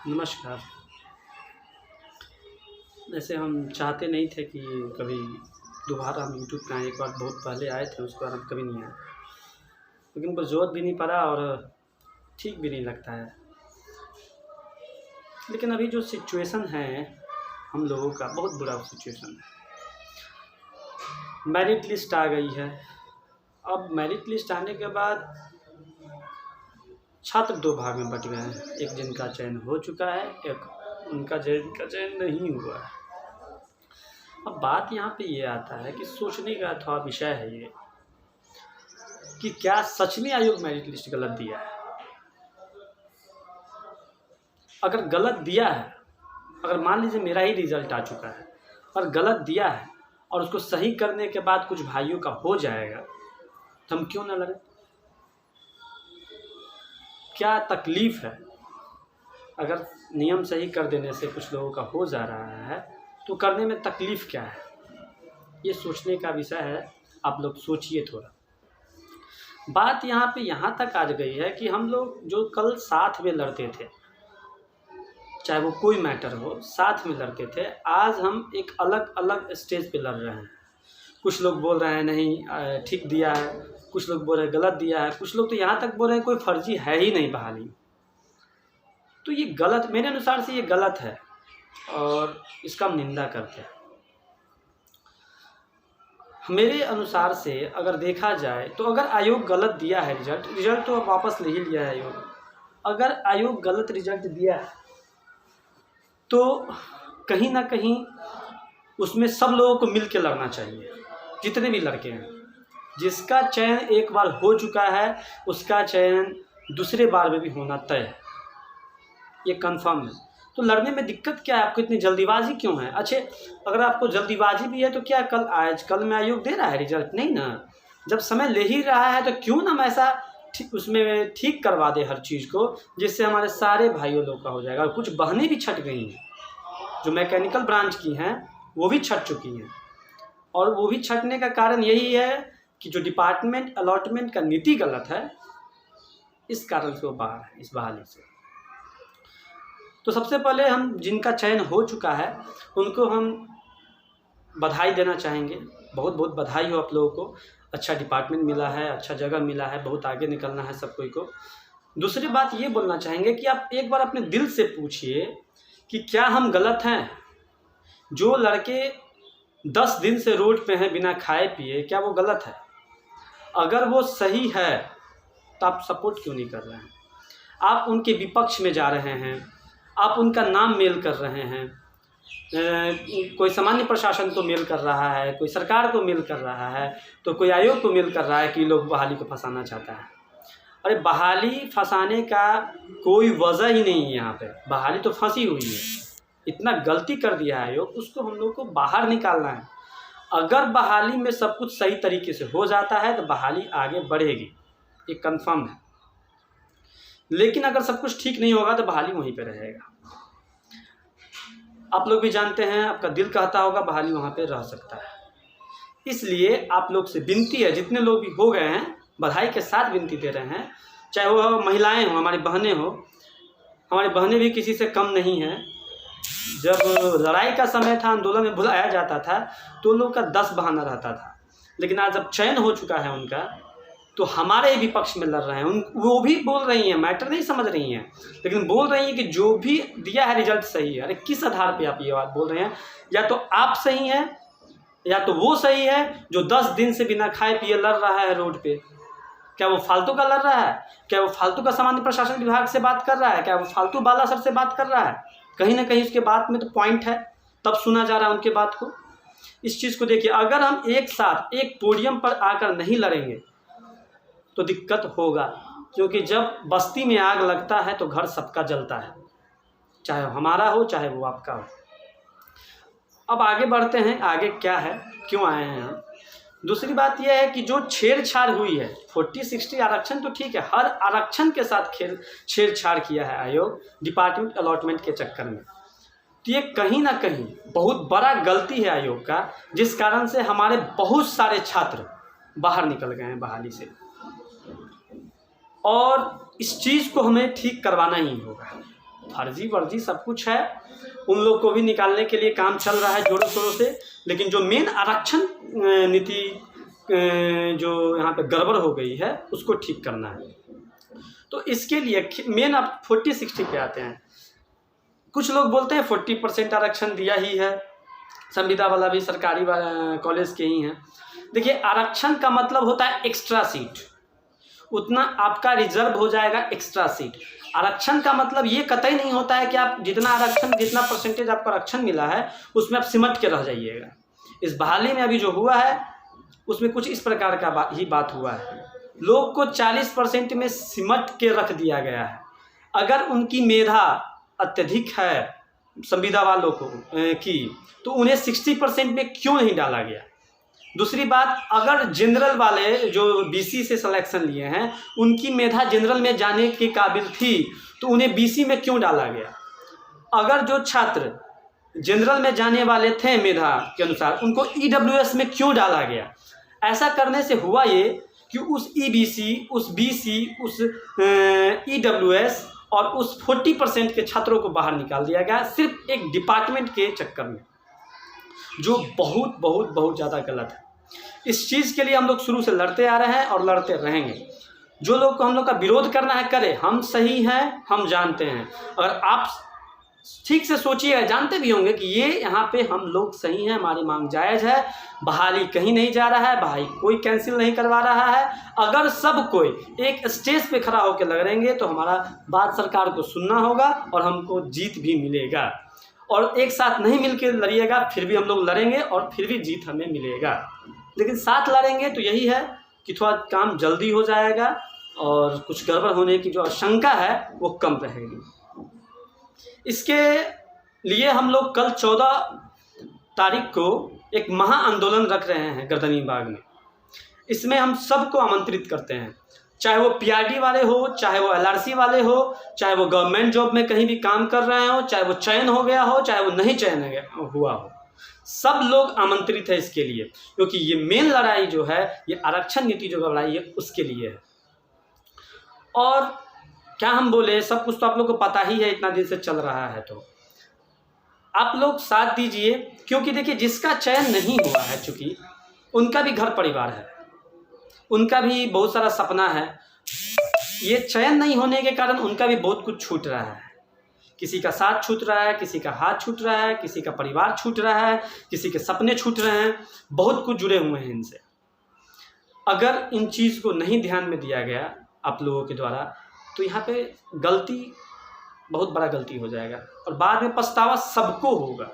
नमस्कार। वैसे हम चाहते नहीं थे कि कभी दोबारा हम यूट्यूब पे आएँ। एक बार बहुत पहले आए थे, उसके बाद हम कभी नहीं आए, लेकिन पर ज़रूरत भी नहीं पड़ा और ठीक भी नहीं लगता है। लेकिन अभी जो सिचुएशन है हम लोगों का, बहुत बुरा सिचुएशन है। मेरिट लिस्ट आ गई है। अब मेरिट लिस्ट आने के बाद छात्र दो भाग में बँट गए हैं, एक जिनका चयन हो चुका है, एक उनका जिनका चयन नहीं हुआ है। अब बात यहाँ पे ये आता है कि सोचने का थोड़ा विषय है ये, कि क्या सच में आयोग मेरिट लिस्ट गलत दिया है? अगर गलत दिया है, अगर मान लीजिए मेरा ही रिजल्ट आ चुका है और गलत दिया है और उसको सही करने के बाद कुछ भाइयों का हो जाएगा, तो हम क्यों ना लड़ें? क्या तकलीफ़ है? अगर नियम सही कर देने से कुछ लोगों का हो जा रहा है तो करने में तकलीफ़ क्या है? ये सोचने का विषय है। आप लोग सोचिए थोड़ा। बात यहाँ पे यहाँ तक आ गई है कि हम लोग जो कल साथ में लड़ते थे, चाहे वो कोई मैटर हो, साथ में लड़ते थे, आज हम एक अलग अलग स्टेज पे लड़ रहे हैं। कुछ लोग बोल रहे हैं नहीं ठीक दिया है, कुछ लोग बोल रहे हैं गलत दिया है, कुछ लोग तो यहाँ तक बोल रहे हैं कोई फर्जी है ही नहीं बहाली। तो ये गलत, मेरे अनुसार से ये गलत है और इसका हम निंदा करते हैं। मेरे अनुसार से अगर देखा जाए तो अगर आयोग गलत दिया है रिजल्ट तो अब वापस ले ही लिया है आयोग। अगर आयोग गलत रिजल्ट दिया है तो कहीं ना कहीं उसमें सब लोगों को मिल के लड़ना चाहिए, जितने भी लड़के हैं। जिसका चयन एक बार हो चुका है उसका चयन दूसरे बार में भी होना तय है, ये कंफर्म है। तो लड़ने में दिक्कत क्या है? आपको इतनी जल्दीबाजी क्यों है? अच्छे, अगर आपको जल्दीबाजी भी है तो क्या कल में आयोग दे रहा है रिजल्ट? नहीं ना। जब समय ले ही रहा है तो क्यों ना हम ऐसा उसमें ठीक करवा दे हर चीज़ को, जिससे हमारे सारे भाइयों लोग का हो जाएगा। और कुछ बहनें भी छट गई हैं, जो मैकेनिकल ब्रांच की हैं वो भी छट चुकी हैं, और वो भी छटने का कारण यही है कि जो डिपार्टमेंट अलॉटमेंट का नीति गलत है, इस कारण से वो बाहर है इस बहाली से। तो सबसे पहले हम जिनका चयन हो चुका है उनको हम बधाई देना चाहेंगे। बहुत बहुत बधाई हो आप लोगों को, अच्छा डिपार्टमेंट मिला है, अच्छा जगह मिला है, बहुत आगे निकलना है सब कोई को। दूसरी बात ये बोलना चाहेंगे कि आप एक बार अपने दिल से पूछिए कि क्या हम गलत हैं? जो लड़के 10 दिन से रोड पे हैं बिना खाए पिए, क्या वो गलत है? अगर वो सही है तो आप सपोर्ट क्यों नहीं कर रहे हैं? आप उनके विपक्ष में जा रहे हैं, आप उनका नाम मेल कर रहे हैं। कोई सामान्य प्रशासन को मेल कर रहा है, कोई सरकार को मेल कर रहा है, तो कोई आयोग को मेल कर रहा है कि लोग बहाली को फंसाना चाहता है। अरे बहाली फंसाने का कोई वजह ही नहीं है यहाँ पे, बहाली तो फंसी हुई है। इतना गलती कर दिया है आयोग, उसको हम लोग को बाहर निकालना है। अगर बहाली में सब कुछ सही तरीके से हो जाता है तो बहाली आगे बढ़ेगी, ये कंफर्म है। लेकिन अगर सब कुछ ठीक नहीं होगा तो बहाली वहीं पे रहेगा। आप लोग भी जानते हैं, आपका दिल कहता होगा बहाली वहाँ पे रह सकता है। इसलिए आप लोग से विनती है, जितने लोग भी हो गए हैं बधाई के साथ विनती दे रहे हैं, चाहे वो महिलाएं हो, हमारी बहनें हो। हमारी बहनें भी किसी से कम नहीं हैं। जब लड़ाई का समय था, आंदोलन में बुलाया जाता था तो लोग का 10 बहाना रहता था, लेकिन आज जब चयन हो चुका है उनका तो हमारे ही विपक्ष में लड़ रहे हैं। वो भी बोल रही हैं, मैटर नहीं समझ रही हैं, लेकिन बोल रही हैं कि जो भी दिया है रिजल्ट सही है। अरे किस आधार पे आप ये बात बोल रहे हैं? या तो आप सही हैं या तो वो सही है जो 10 दिन से बिना खाए पिए लड़ रहा है रोड पे। क्या वो फालतू का लड़ रहा है? क्या वो फालतू का सामान्य प्रशासन विभाग से बात कर रहा है? क्या वो फालतू बाला सर से बात कर रहा है? कहीं ना कहीं उसके बात में तो पॉइंट है, तब सुना जा रहा है उनके बात को। इस चीज़ को देखिए, अगर हम एक साथ एक पोडियम पर आकर नहीं लड़ेंगे तो दिक्कत होगा, क्योंकि जब बस्ती में आग लगता है तो घर सबका जलता है, चाहे हमारा हो चाहे वो आपका हो। अब आगे बढ़ते हैं, आगे क्या है, क्यों आए हैं हम। दूसरी बात यह है कि जो छेड़छाड़ हुई है 40-60 आरक्षण तो ठीक है, हर आरक्षण के साथ छेड़छाड़ किया है आयोग डिपार्टमेंट अलॉटमेंट के चक्कर में। तो ये कहीं ना कहीं बहुत बड़ा गलती है आयोग का, जिस कारण से हमारे बहुत सारे छात्र बाहर निकल गए हैं बहाली से। और इस चीज़ को हमें ठीक करवाना ही होगा। फर्जी वर्जी सब कुछ है, उन लोग को भी निकालने के लिए काम चल रहा है जोरों शोरों से। लेकिन जो मेन आरक्षण नीति जो यहाँ पे गड़बड़ हो गई है उसको ठीक करना है। तो इसके लिए मेन आप 40-60 पे आते हैं। कुछ लोग बोलते हैं 40% आरक्षण दिया ही है, संविदा वाला भी सरकारी कॉलेज के ही हैं। देखिए, आरक्षण का मतलब होता है एक्स्ट्रा सीट, उतना आपका रिजर्व हो जाएगा एक्स्ट्रा सीट। आरक्षण का मतलब ये कतई नहीं होता है कि आप जितना आरक्षण, जितना परसेंटेज आपको आरक्षण मिला है उसमें आप सिमट के रह जाइएगा। इस बहाली में अभी जो हुआ है उसमें कुछ इस प्रकार का बात हुआ है। लोग को 40% में सिमट के रख दिया गया है। अगर उनकी मेधा अत्यधिक है संविदा वालों को की, तो उन्हें 60% में क्यों नहीं डाला गया। दूसरी बात, अगर जनरल वाले जो बीसी से सिलेक्शन लिए हैं उनकी मेधा जनरल में जाने के काबिल थी, तो उन्हें बीसी में क्यों डाला गया। अगर जो छात्र जनरल में जाने वाले थे मेधा के अनुसार, उनको ईडब्ल्यूएस में क्यों डाला गया। ऐसा करने से हुआ ये कि उस ईबीसी, उस बीसी, उस ईडब्ल्यूएस और उस 40% के छात्रों को बाहर निकाल दिया गया सिर्फ एक डिपार्टमेंट के चक्कर में, जो बहुत बहुत बहुत ज़्यादा गलत है। इस चीज़ के लिए हम लोग शुरू से लड़ते आ रहे हैं और लड़ते रहेंगे। जो लोग को हम लोग का विरोध करना है करें, हम सही हैं, हम जानते हैं। अगर आप ठीक से सोचिए, जानते भी होंगे कि ये यहाँ पे हम लोग सही हैं, हमारी मांग जायज़ है, बहाली कहीं नहीं जा रहा है, बहाली कोई कैंसिल नहीं करवा रहा है। अगर सब कोई एक स्टेज पे खड़ा होकर लड़ेंगे तो हमारा बात सरकार को सुनना होगा और हमको जीत भी मिलेगा। और एक साथ नहीं मिलकर लड़िएगा, फिर भी हम लोग लड़ेंगे और फिर भी जीत हमें मिलेगा। लेकिन साथ लड़ेंगे तो यही है कि थोड़ा काम जल्दी हो जाएगा और कुछ गड़बड़ होने की जो आशंका है वो कम रहेगी। इसके लिए हम लोग कल 14 तारीख को एक महा आंदोलन रख रहे हैं गर्दनी बाग में। इसमें हम सबको आमंत्रित करते हैं, चाहे वो पीआरडी वाले हो, चाहे वो एलआरसी वाले हो, चाहे वो गवर्नमेंट जॉब में कहीं भी काम कर रहे हो, चाहे वो चयन हो गया हो, चाहे वो नहीं चयन हुआ हो, सब लोग आमंत्रित है इसके लिए। क्योंकि ये मेन लड़ाई जो है, ये आरक्षण नीति जो लड़ाई है उसके लिए है। और क्या हम बोले, सब कुछ तो आप लोग को पता ही है, इतना दिन से चल रहा है, तो आप लोग साथ दीजिए। क्योंकि देखिए, जिसका चयन नहीं हुआ है, चूँकि उनका भी घर परिवार है, उनका भी बहुत सारा सपना है। ये चयन नहीं होने के कारण उनका भी बहुत कुछ छूट रहा है। किसी का साथ छूट रहा है, किसी का हाथ छूट रहा है, किसी का परिवार छूट रहा है, किसी के सपने छूट रहे हैं, बहुत कुछ जुड़े हुए हैं इनसे। अगर इन चीज़ को नहीं ध्यान में दिया गया आप लोगों के द्वारा, तो यहाँ पे गलती, बहुत बड़ा गलती हो जाएगा और बाद में पछतावा सबको होगा।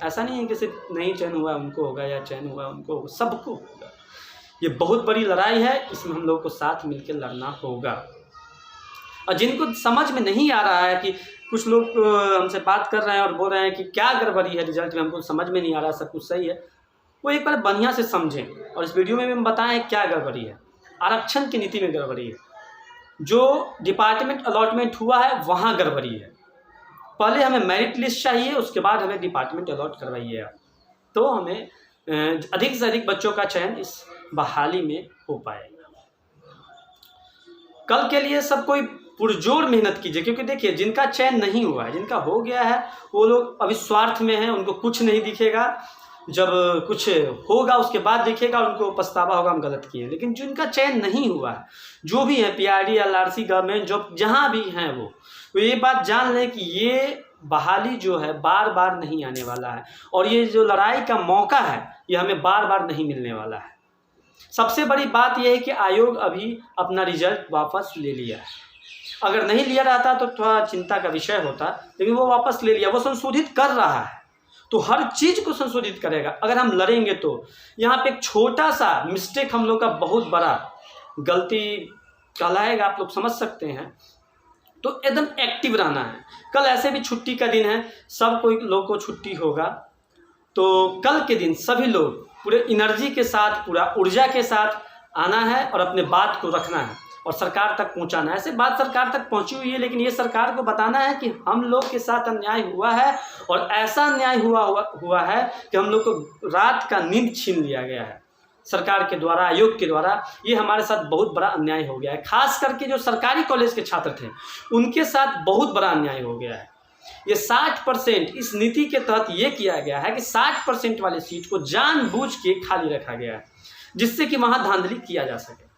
ऐसा नहीं है कि सिर्फ नहीं चयन हुआ उनको होगा या चयन हुआ उनको होगा, सबको होगा। ये बहुत बड़ी लड़ाई है, इसमें हम लोगों को साथ मिलकर लड़ना होगा। और जिनको समझ में नहीं आ रहा है कि कुछ लोग हमसे बात कर रहे हैं और बोल रहे हैं कि क्या गड़बड़ी है रिजल्ट में, हमको समझ में नहीं आ रहा, सब कुछ सही है, वो एक बार बढ़िया से समझें और इस वीडियो में भी हम बताएं क्या गड़बड़ी है। आरक्षण की नीति में गड़बड़ी है, जो डिपार्टमेंट अलॉटमेंट हुआ है वहाँ गड़बड़ी है। पहले हमें मेरिट लिस्ट चाहिए, उसके बाद हमें डिपार्टमेंट अलॉट करवाइए आप, तो हमें अधिक से अधिक बच्चों का चयन इस बहाली में हो पाएगा। कल के लिए सब कोई पुरजोर मेहनत कीजिए, क्योंकि देखिए, जिनका चयन नहीं हुआ है, जिनका हो गया है, वो लोग अभी स्वार्थ में हैं, उनको कुछ नहीं दिखेगा। जब कुछ होगा उसके बाद दिखेगा, उनको पछतावा होगा हम गलत किए। लेकिन जिनका चयन नहीं हुआ है, जो भी है पीआरडी, एलआरसी, गवर्नमेंट जॉब, जहाँ भी हैं वो ये बात जान लें कि ये बहाली जो है बार बार नहीं आने वाला है और ये जो लड़ाई का मौका है ये हमें बार बार नहीं मिलने वाला है। सबसे बड़ी बात यह है कि आयोग अभी अपना रिजल्ट वापस ले लिया है। अगर नहीं लिया रहता तो थोड़ा चिंता का विषय होता, लेकिन वो वापस ले लिया। वो संशोधित कर रहा है, तो हर चीज़ को संशोधित करेगा अगर हम लड़ेंगे तो। यहाँ पे एक छोटा सा मिस्टेक हम लोग का बहुत बड़ा गलती कहलाएगा, आप लोग समझ सकते हैं। तो एकदम एक्टिव रहना है। कल ऐसे भी छुट्टी का दिन है, सब कोई लोग को छुट्टी होगा, तो कल के दिन सभी लोग पूरे एनर्जी के साथ, पूरा ऊर्जा के साथ आना है और अपने बात को रखना है और सरकार तक पहुंचाना है। ऐसे बात सरकार तक पहुंची हुई है, लेकिन ये सरकार को बताना है कि हम लोग के साथ अन्याय हुआ है और ऐसा अन्याय हुआ है कि हम लोग को रात का नींद छीन लिया गया है। सरकार के द्वारा, आयोग के द्वारा, ये हमारे साथ बहुत बड़ा अन्याय हो गया है। खास करके जो सरकारी कॉलेज के छात्र थे उनके साथ बहुत बड़ा अन्याय हो गया है। ये 60% इस नीति के तहत ये किया गया है कि 60% वाली सीट को जानबूझ के खाली रखा गया है, जिससे कि वहाँ धांधली किया जा सके।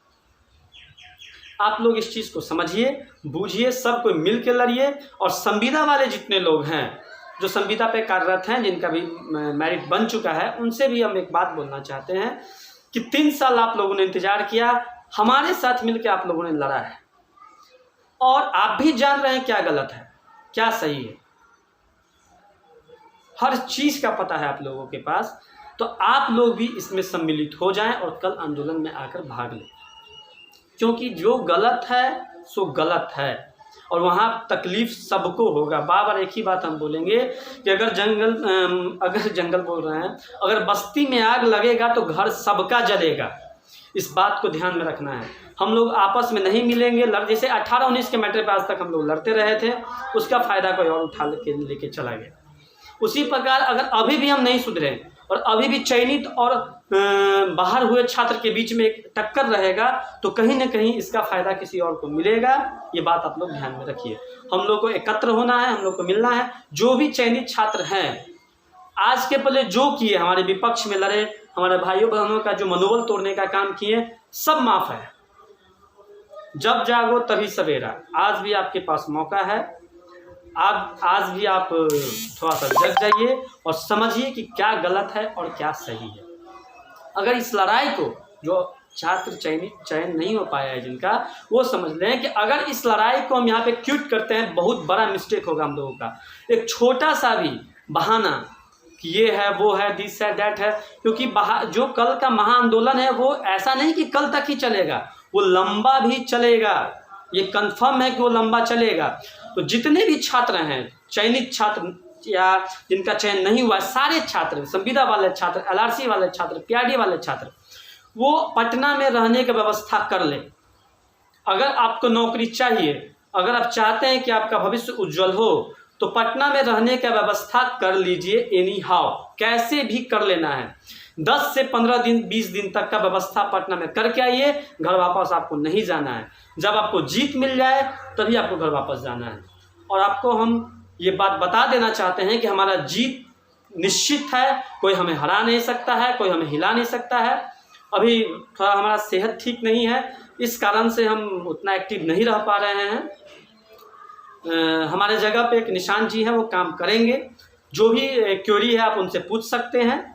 आप लोग इस चीज़ को समझिए, बूझिए, सब कोई मिल के लड़िए। और संविदा वाले जितने लोग हैं, जो संविदा पे कार्यरत हैं, जिनका भी मेरिट बन चुका है, उनसे भी हम एक बात बोलना चाहते हैं कि 3 साल आप लोगों ने इंतजार किया, हमारे साथ मिलकर आप लोगों ने लड़ा है, और आप भी जान रहे हैं क्या गलत है क्या सही है, हर चीज़ का पता है आप लोगों के पास। तो आप लोग भी इसमें सम्मिलित हो जाएं और कल आंदोलन में आकर भाग लें, क्योंकि जो गलत है सो गलत है, और वहाँ तकलीफ सबको होगा। बार एक ही बात हम बोलेंगे कि अगर जंगल बोल रहे हैं, अगर बस्ती में आग लगेगा तो घर सबका जलेगा। इस बात को ध्यान में रखना है। हम लोग आपस में नहीं मिलेंगे, जैसे 18-19 के मैटर पे आज तक हम लोग लड़ते रहे थे, उसका फ़ायदा कोई और उठा लेके चला गया। उसी प्रकार अगर अभी भी हम नहीं सुधरे और अभी भी चयनित और बाहर हुए छात्र के बीच में एक टक्कर रहेगा, तो कहीं ना कहीं इसका फ़ायदा किसी और को मिलेगा। ये बात आप लोग ध्यान में रखिए। हम लोग को एकत्र होना है, हम लोग को मिलना है। जो भी चयनित छात्र हैं, आज के पहले जो किए, हमारे विपक्ष में लड़े, हमारे भाइयों बहनों का जो मनोबल तोड़ने का काम किए, सब माफ़ है। जब जागो तभी सवेरा। आज भी आपके पास मौका है। आप आज भी आप थोड़ा सा जग जाइए और समझिए कि क्या गलत है और क्या सही है। अगर इस लड़ाई को, जो छात्र चयन नहीं हो पाया है जिनका, वो समझ लें कि अगर इस लड़ाई को हम यहाँ पे क्विट करते हैं, बहुत बड़ा मिस्टेक होगा हम लोगों का। एक छोटा सा भी बहाना कि ये है, वो है, दिस है, दैट है, क्योंकि जो कल का महाआंदोलन है वो ऐसा नहीं कि कल तक ही चलेगा, वो लंबा भी चलेगा। ये कंफर्म है कि वो लंबा चलेगा। तो जितने भी छात्र हैं, चयनित छात्र या जिनका चयन नहीं हुआ, सारे छात्र, संविदा वाले छात्र, LRC वाले छात्र, PRD वाले छात्र, वो पटना में रहने की व्यवस्था कर ले। अगर आपको नौकरी चाहिए, अगर आप चाहते हैं कि आपका भविष्य उज्जवल हो, तो पटना में रहने की व्यवस्था कर लीजिए। एनी हाउ, कैसे भी कर लेना है। 10 से 15 दिन, 20 दिन तक का व्यवस्था पटना में करके आइए। घर वापस आपको नहीं जाना है। जब आपको जीत मिल जाए तभी आपको घर वापस जाना है। और आपको हम ये बात बता देना चाहते हैं कि हमारा जीत निश्चित है। कोई हमें हरा नहीं सकता है, कोई हमें हिला नहीं सकता है। अभी थोड़ा हमारा सेहत ठीक नहीं है, इस कारण से हम उतना एक्टिव नहीं रह पा रहे हैं। हमारे जगह पे एक निशान जी हैं, वो काम करेंगे। जो भी क्वेरी है आप उनसे पूछ सकते हैं,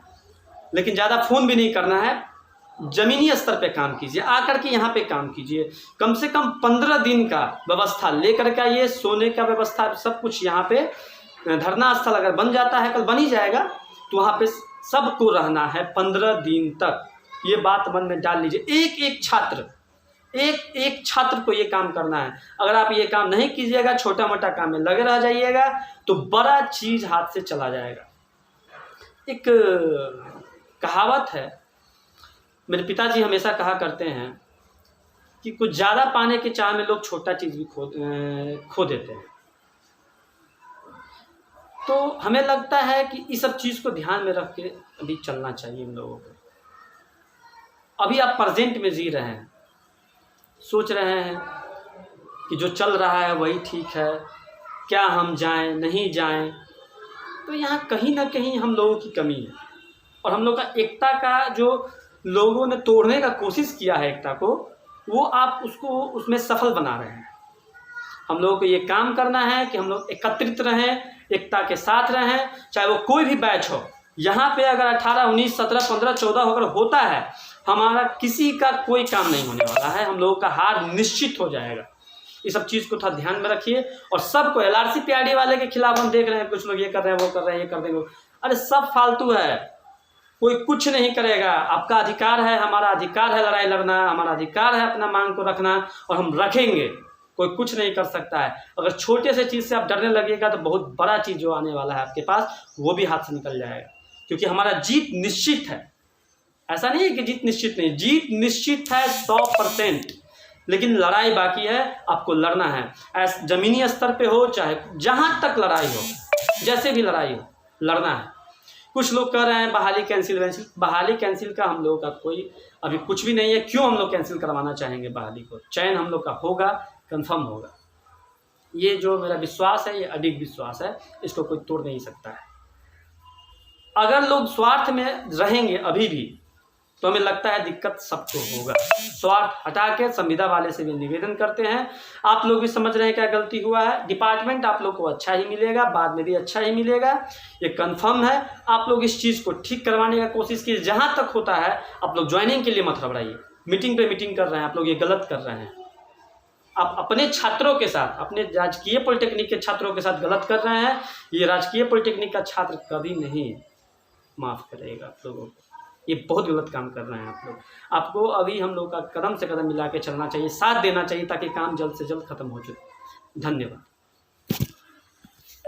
लेकिन ज़्यादा फ़ोन भी नहीं करना है। ज़मीनी स्तर पे काम कीजिए, आकर के यहाँ पे काम कीजिए। कम से कम 15 दिन का व्यवस्था लेकर के आइए। सोने का व्यवस्था सब कुछ यहाँ पे, धरना स्थल अगर बन जाता है, कल बन ही जाएगा, तो वहाँ पे सबको रहना है 15 दिन तक। ये बात मन में डाल लीजिए। एक छात्र को ये काम करना है। अगर आप ये काम नहीं कीजिएगा, छोटा मोटा काम में लगे रह जाइएगा, तो बड़ा चीज़ हाथ से चला जाएगा। एक कहावत है, मेरे पिताजी हमेशा कहा करते हैं कि कुछ ज़्यादा पाने के चाह में लोग छोटा चीज़ भी खो देते हैं। तो हमें लगता है कि इस सब चीज़ को ध्यान में रख के अभी चलना चाहिए इन लोगों को। अभी आप प्रेजेंट में जी रहे हैं, सोच रहे हैं कि जो चल रहा है वही ठीक है, क्या हम जाएं नहीं जाएं। तो यहाँ कहीं ना कहीं हम लोगों की कमी है। और हम लोग का एकता का, जो लोगों ने तोड़ने का कोशिश किया है एकता को, वो आप उसको उसमें सफल बना रहे हैं। हम लोगों को ये काम करना है कि हम लोग एकत्रित रहें, एकता के साथ रहें, चाहे वो कोई भी बैच हो। यहाँ पे अगर 18, 19, 17, 15, 14 अगर होता है, हमारा किसी का कोई काम नहीं होने वाला है। हम लोगों का हार निश्चित हो जाएगा। इस सब चीज़ को थोड़ा ध्यान में रखिए। और सबको LRC PRD वाले के खिलाफ हम देख रहे हैं, कुछ लोग ये कर रहे हैं, वो कर रहे हैं, ये कर देंगे। अरे सब फालतू है, कोई कुछ नहीं करेगा। आपका अधिकार है, हमारा अधिकार है लड़ाई लड़ना, हमारा अधिकार है अपना मांग को रखना, और हम रखेंगे। कोई कुछ नहीं कर सकता है। अगर छोटे से चीज़ से आप डरने लगेगा, तो बहुत बड़ा चीज़ जो आने वाला है आपके पास, वो भी हाथ से निकल जाएगा। क्योंकि हमारा जीत निश्चित है। ऐसा नहीं है कि जीत निश्चित नहीं, जीत निश्चित है 100%, लेकिन लड़ाई बाकी है। आपको लड़ना है, ज़मीनी स्तर पे हो, चाहे जहाँ तक लड़ाई हो, जैसे भी लड़ाई हो, लड़ना है। कुछ लोग कह रहे हैं बहाली कैंसिल वैंसिल, बहाली कैंसिल का हम लोगों का कोई अभी कुछ भी नहीं है। क्यों हम लोग कैंसिल करवाना चाहेंगे बहाली को? चयन हम लोग का होगा, कंफर्म होगा। ये जो मेरा विश्वास है, ये अडिग विश्वास है, इसको कोई तोड़ नहीं सकता है। अगर लोग स्वार्थ में रहेंगे अभी भी, तो हमें लगता है दिक्कत सबको होगा। स्वार्थ हटा के संविदा वाले से भी निवेदन करते हैं, आप लोग भी समझ रहे हैं क्या गलती हुआ है। डिपार्टमेंट आप लोग को अच्छा ही मिलेगा, बाद में भी अच्छा ही मिलेगा, ये कंफर्म है। आप लोग इस चीज़ को ठीक करवाने का कोशिश कीजिए। जहाँ तक होता है आप लोग ज्वाइनिंग के लिए मत घबराइए। मीटिंग पे मीटिंग कर रहे हैं आप लोग, ये गलत कर रहे हैं। आप अपने छात्रों के साथ, अपने राजकीय पॉलिटेक्निक के छात्रों के साथ गलत कर रहे हैं। ये राजकीय पॉलिटेक्निक का छात्र कभी नहीं माफ़ करेगा आप लोगों को। ये बहुत गलत काम कर रहे हैं आप लोग। आपको अभी हम लोग का कदम से कदम मिला के चलना चाहिए, साथ देना चाहिए, ताकि काम जल्द से जल्द खत्म हो जाए। धन्यवाद।